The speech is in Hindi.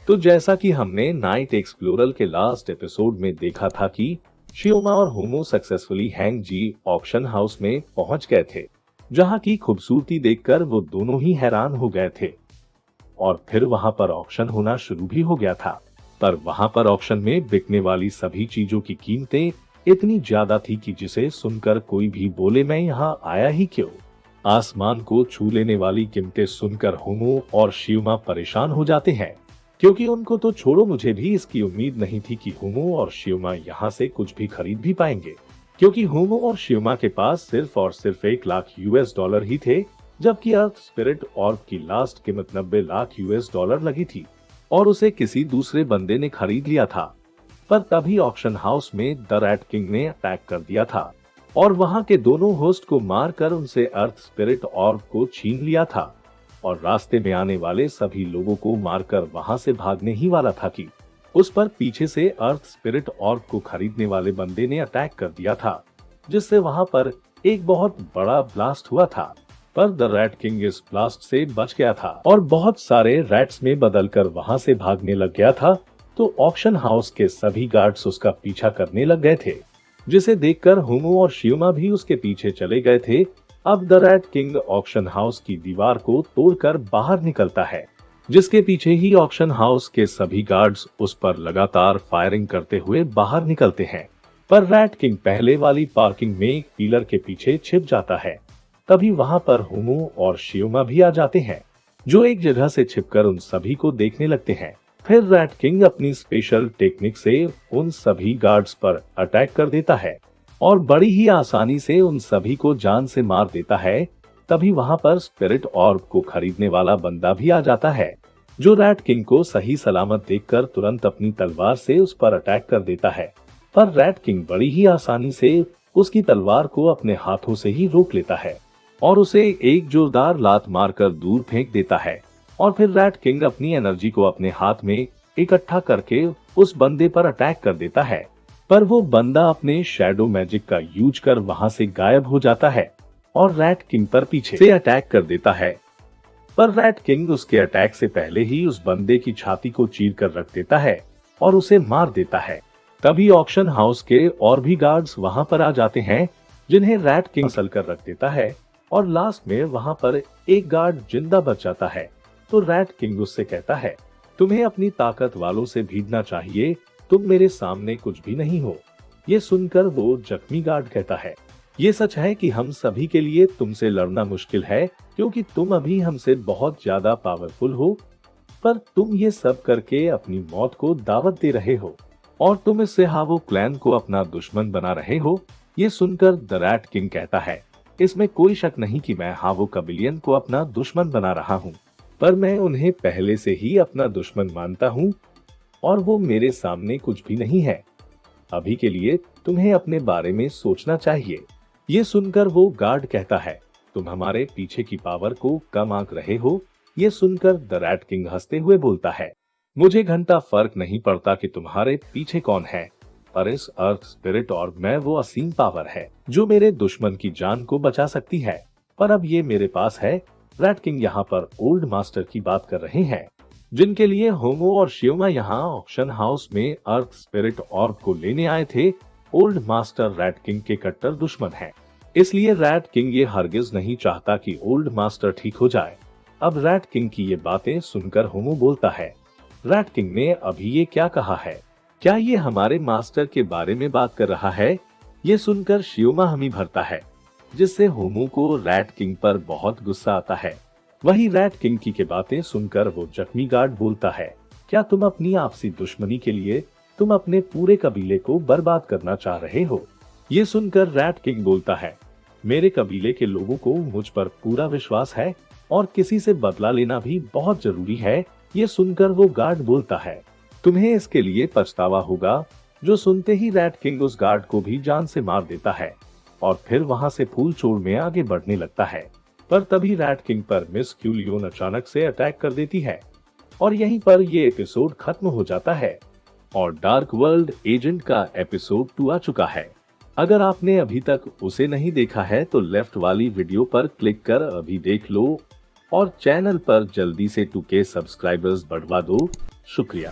तो जैसा कि हमने नाइट एक्सप्लोरर के लास्ट एपिसोड में देखा था कि शियोमा और होमो सक्सेसफुली हैंग जी ऑक्शन हाउस में पहुंच गए थे, जहां की खूबसूरती देखकर वो दोनों ही हैरान हो गए थे। और फिर वहां पर ऑक्शन होना शुरू भी हो गया था। पर वहां पर ऑक्शन में बिकने वाली सभी चीजों की कीमतें इतनी ज्यादा थी कि जिसे सुनकर कोई भी बोले मैं यहाँ आया ही क्यों। आसमान को छू लेने वाली कीमतें सुनकर होमो और शियोमा परेशान हो जाते हैं, क्योंकि उनको तो छोड़ो, मुझे भी इसकी उम्मीद नहीं थी कि होमो और शियोमा यहाँ से कुछ भी खरीद भी पाएंगे, क्योंकि होमो और शियोमा के पास सिर्फ और सिर्फ 1 लाख US डॉलर ही थे, जबकि अर्थ स्पिरिट ऑर्ब की लास्ट कीमत 90 लाख US डॉलर लगी थी और उसे किसी दूसरे बंदे ने खरीद लिया था। पर तभी ऑक्शन हाउस में द रैट किंग ने अटैक कर दिया था और वहां के दोनों होस्ट को मारकर उनसे अर्थ स्पिरिट ऑर्ब को छीन लिया था और रास्ते में आने वाले सभी लोगों को मारकर वहां से भागने ही वाला था कि उस पर पीछे से अर्थ स्पिरिट ऑर्ब को खरीदने वाले बंदे ने अटैक कर दिया था, जिससे वहां पर एक बहुत बड़ा ब्लास्ट हुआ था। पर द रैट किंग इस ब्लास्ट से बच गया था और बहुत सारे रैट्स में बदलकर वहां से भागने लग गया था। तो ऑक्शन हाउस के सभी गार्ड्स उसका पीछा करने लग गए थे, जिसे देखकर होमो और शियोमा भी उसके पीछे चले गए थे। अब the rat king auction house की दीवार को तोड़कर बाहर निकलता है, जिसके पीछे ही ऑक्शन हाउस के सभी गार्ड्स उस पर लगातार फायरिंग करते हुए बाहर निकलते हैं। पर रैट किंग पहले वाली पार्किंग में एक पिलर के पीछे छिप जाता है। तभी वहां पर होमो और शियोमा भी आ जाते हैं, जो एक जगह से छिपकर उन सभी को देखने लगते हैं। फिर रैट किंग अपनी स्पेशल टेक्निक से उन सभी गार्ड्स पर अटैक कर देता है और बड़ी ही आसानी से उन सभी को जान से मार देता है। तभी वहां पर स्पिरिट ऑर्ब को खरीदने वाला बंदा भी आ जाता है, जो रैट किंग को सही सलामत देखकर तुरंत अपनी तलवार से उस पर अटैक कर देता है। पर रैट किंग बड़ी ही आसानी से उसकी तलवार को अपने हाथों से ही रोक लेता है और उसे एक जोरदार लात मारकर दूर फेंक देता है। और फिर रैट किंग अपनी एनर्जी को अपने हाथ में इकट्ठा करके उस बंदे पर अटैक कर देता है। पर वो बंदा अपने शैडो मैजिक का यूज कर वहां से गायब हो जाता है और रैट किंग पर पीछे से अटैक कर देता है। पर रैट किंग उसके अटैक से पहले ही उस बंदे की छाती को चीर कर रख देता है और उसे मार देता है। तभी ऑक्शन हाउस के और भी गार्ड्स वहां पर आ जाते हैं, जिन्हें रैट किंग सल कर रख देता है और लास्ट में वहां पर एक गार्ड जिंदा बच जाता है। तो रैट किंग उससे कहता है, तुम्हें अपनी ताकत वालों से भीगना चाहिए, तुम मेरे सामने कुछ भी नहीं हो। ये सुनकर वो जख्मी गार्ड कहता है, ये सच है कि हम सभी के लिए तुमसे लड़ना मुश्किल है, क्योंकि तुम अभी हमसे बहुत ज्यादा पावरफुल हो, पर तुम ये सब करके अपनी मौत को दावत दे रहे हो और तुम इससे हावो क्लैन को अपना दुश्मन बना रहे हो। ये सुनकर द रैट किंग कहता है, इसमें कोई शक नहीं कि मैं हावो कबिलियन को अपना दुश्मन बना रहा हूँ, पर मैं उन्हें पहले से ही अपना दुश्मन मानता हूँ और वो मेरे सामने कुछ भी नहीं है। अभी के लिए तुम्हें अपने बारे में सोचना चाहिए। ये सुनकर वो गार्ड कहता है, तुम हमारे पीछे की पावर को कम आंक रहे हो। ये सुनकर द रैट किंग हंसते हुए बोलता है, मुझे घंटा फर्क नहीं पड़ता कि तुम्हारे पीछे कौन है, पर इस अर्थ स्पिरिट ऑर्ब में वो असीम पावर है जो मेरे दुश्मन की जान को बचा सकती है। पर अब ये मेरे पास है। रैट किंग यहाँ पर ओल्ड मास्टर की बात कर रहे हैं, जिनके लिए होमो और शियोमा यहाँ ऑक्शन हाउस में अर्थ स्पिरिट ऑर्ब को लेने आए थे। ओल्ड मास्टर रैट किंग के कट्टर दुश्मन है, इसलिए रैट किंग ये हरगिज नहीं चाहता कि ओल्ड मास्टर ठीक हो जाए। अब रैट किंग की ये बातें सुनकर होमो बोलता है, रैट किंग ने अभी ये क्या कहा है? क्या ये हमारे मास्टर के बारे में बात कर रहा है? ये सुनकर शियोमा हमी भरता है, जिससे होमो को रैट किंग पर बहुत गुस्सा आता है। वही रैट किंग की बातें सुनकर वो जख्मी गार्ड बोलता है, क्या तुम अपनी आपसी दुश्मनी के लिए तुम अपने पूरे कबीले को बर्बाद करना चाह रहे हो? ये सुनकर रैट किंग बोलता है, मेरे कबीले के लोगों को मुझ पर पूरा विश्वास है और किसी से बदला लेना भी बहुत जरूरी है। ये सुनकर वो गार्ड बोलता है, तुम्हें इसके लिए पछतावा होगा। जो सुनते ही रैट किंग उस गार्ड को भी जान से मार देता है और फिर वहां से फूल चोर में आगे बढ़ने लगता है। पर तभी रैट किंग पर मिस क्यूलियोन अचानक से अटैक कर देती है और यहीं पर ये एपिसोड खत्म हो जाता है और डार्क वर्ल्ड एजेंट का एपिसोड 2 आ चुका है। अगर आपने अभी तक उसे नहीं देखा है तो लेफ्ट वाली वीडियो पर क्लिक कर अभी देख लो और चैनल पर जल्दी से 2K सब्सक्राइबर्स बढ़वा दो शुक्रिया।